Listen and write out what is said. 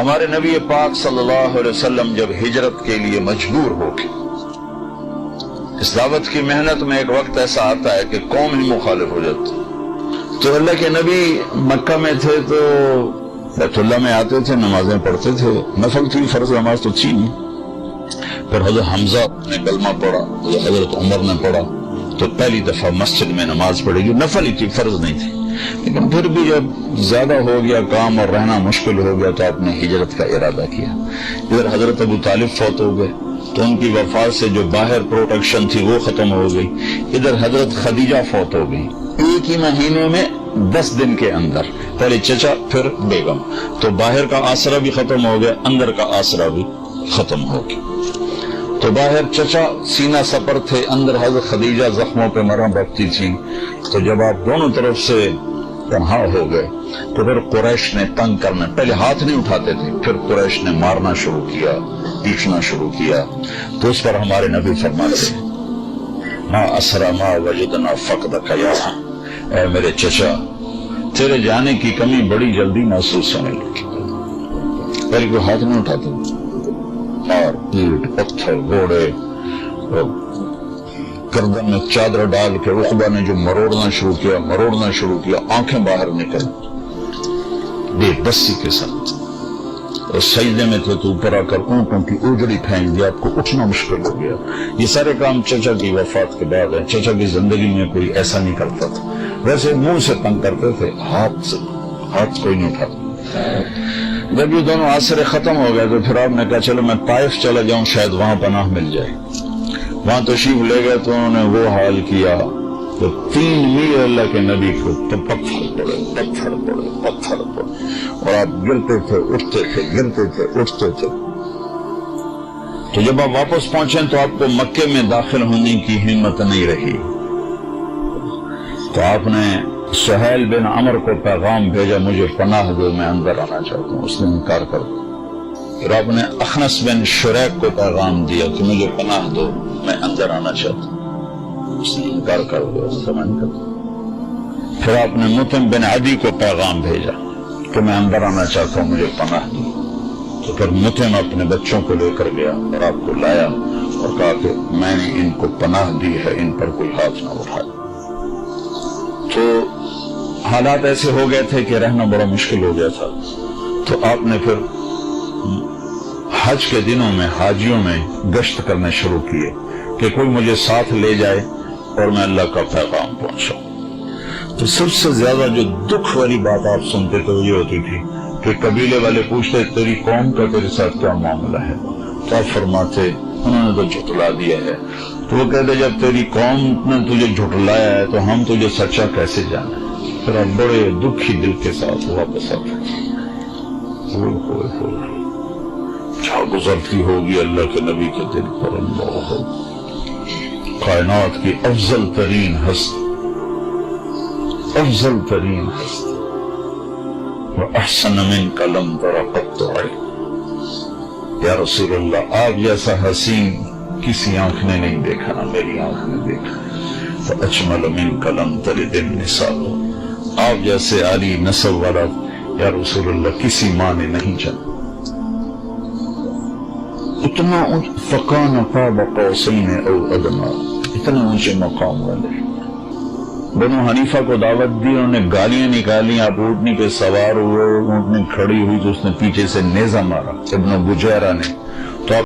ہمارے نبی پاک صلی اللہ علیہ وسلم جب ہجرت کے لیے مجبور ہو گئے، اس دعوت کی محنت میں ایک وقت ایسا آتا ہے کہ قوم ہی مخالف ہو جاتی، تو اللہ کے نبی مکہ میں تھے تو بیت اللہ میں آتے تھے، نمازیں پڑھتے تھے، نفل تھی، فرض نماز تو تھی نہیں۔ پھر حضرت حمزہ نے کلمہ پڑھا، حضرت عمر نے پڑھا، تو پہلی دفعہ مسجد میں نماز پڑھی، جو نفل ہی تھی، فرض نہیں تھی۔ لیکن پھر بھی جب زیادہ ہو گیا کام اور رہنا مشکل ہو گیا تو آپ نے ہجرت کا ارادہ کیا۔ ادھر حضرت ابو طالب فوت ہو گئے تو ان کی وفات سے جو باہر پروٹیکشن تھی وہ ختم ہو گئی، ادھر حضرت خدیجہ فوت ہو گئی ایک ہی مہینے میں 10 دن کے اندر، پہلے چچا پھر بیگم، تو باہر کا آسرا بھی ختم ہو گیا، اندر کا آسرا بھی ختم ہو گیا۔ تو باہر چچا سینہ سپر تھے، اندر حضرت خدیجہ زخموں پہ مرہم رکھتی تھی، تو جب آپ دونوں طرف سے تنہا ہو گئے تو پھر قریش نے تنگ کرنا، پہلے ہاتھ نہیں اٹھاتے تھے، پھر قریش نے مارنا شروع کیا، پیٹنا شروع کیا، تو اس پر ہمارے نبی فرماتے ہیں ما اسرا ما وجدنا فقدک یا، اے میرے چچا تیرے جانے کی کمی بڑی جلدی محسوس ہونے لگی۔ پہلے کوئی ہاتھ نہیں اٹھاتے، مار پیٹ، پتھر، گھوڑے، گردن میں چادر ڈال کے عقبہ نے جو مروڑنا شروع کیا، آنکھیں باہر نکل، بے بسی کے ساتھ، اور سجدے میں تھے تو اوپر آ کر اونٹوں کی اوجڑی پھینک دیا، آپ کو اٹھنا مشکل ہو گیا۔ یہ سارے کام چچا کی وفات کے بعد ہے، چچا کی زندگی میں کوئی ایسا نہیں کرتا تھا، ویسے منہ سے تنگ کرتے تھے، ہاتھ کوئی نہیں اٹھاتا۔ جب یہ دونوں آسرے ختم ہو گئے تو پھر آپ نے کہا چلو میں طائف چلا جاؤں، شاید وہاں پناہ مل جائے۔ وہاں تشریف لے گئے تو انہوں نے وہ حال کیا تو 3 میل اللہ کے نبی کو پتھر پڑے، اور آپ گرتے تھے اٹھتے تھے۔ تو جب آپ واپس پہنچے تو آپ کو مکے میں داخل ہونے کی ہمت نہیں رہی، تو آپ نے سہیل بن عمر کو پیغام بھیجا مجھے پناہ دو، میں اندر آنا چاہتا ہوں، اس نے انکار کر دیا۔ پھر آپ نے اخنس بن شریک کو پیغام دیا کہ مجھے پناہ دو، میں اندر آنا چاہتا ہوں، اس نے انکار کر دیا، پھر آپ نے مطعم بن عدی کو پیغام بھیجا کہ میں اندر آنا چاہتا ہوں، مجھے پناہ دو۔ تو پھر مطعم اپنے بچوں کو لے کر گیا اور آپ کو لایا اور کہا کہ میں نے ان کو پناہ دی ہے، ان پر کوئی ہاتھ نہ اٹھائے۔ تو حالات ایسے ہو گئے تھے کہ رہنا بڑا مشکل ہو گیا تھا، تو آپ نے پھر حج کے دنوں میں حاجیوں میں گشت کرنے شروع کیے کہ کوئی مجھے ساتھ لے جائے اور میں اللہ کا پیغام پہنچاؤں۔ تو سب سے زیادہ جو دکھ والی بات آپ سنتے تو یہ ہوتی تھی کہ قبیلے والے پوچھتے تیری قوم کا تیرے ساتھ کیا معاملہ ہے، تو آپ فرماتے انہوں نے تو جھٹلا دیا ہے، تو وہ کہتے جب تیری قوم نے تجھے جھٹلایا ہے تو ہم تجھے سچا کیسے جانے۔ پھر آپ بڑے دکھی دل کے ساتھ واپس آتے کیا گزرتی ہوگی اللہ کے نبی کے دل پر، اللہ کائنات کی افضل ترین ہستی وَأَحْسَنَ مِنْكَ لَمْ تَرَ قَطُّ عَيْنٌ، یا رسول اللہ آپ جیسا حسین کسی آنکھ نے نہیں دیکھا، نہ میری آنکھ نے دیکھا۔ فَأَجْمَلَ مِنْكَ لَمْ تَلِدِ النِّسَاءُ، آپ جیسے عالی نسب والا یا رسول اللہ کسی ماں نے نہیں جنا۔ اتنا فَكَانَ قَابَ قَوْسَيْنِ أَوْ أَدْنَىٰ، اتنے اونچے مقام والے۔ بنو حنیفہ کو دعوت دی، انہوں نے گالیاں نکالی، آپ اونٹنی پہ سوار ہوئے، اونٹنی کھڑی ہوئی تو اس نے پیچھے سے نیزہ مارا ابن بجیرہ نے، تو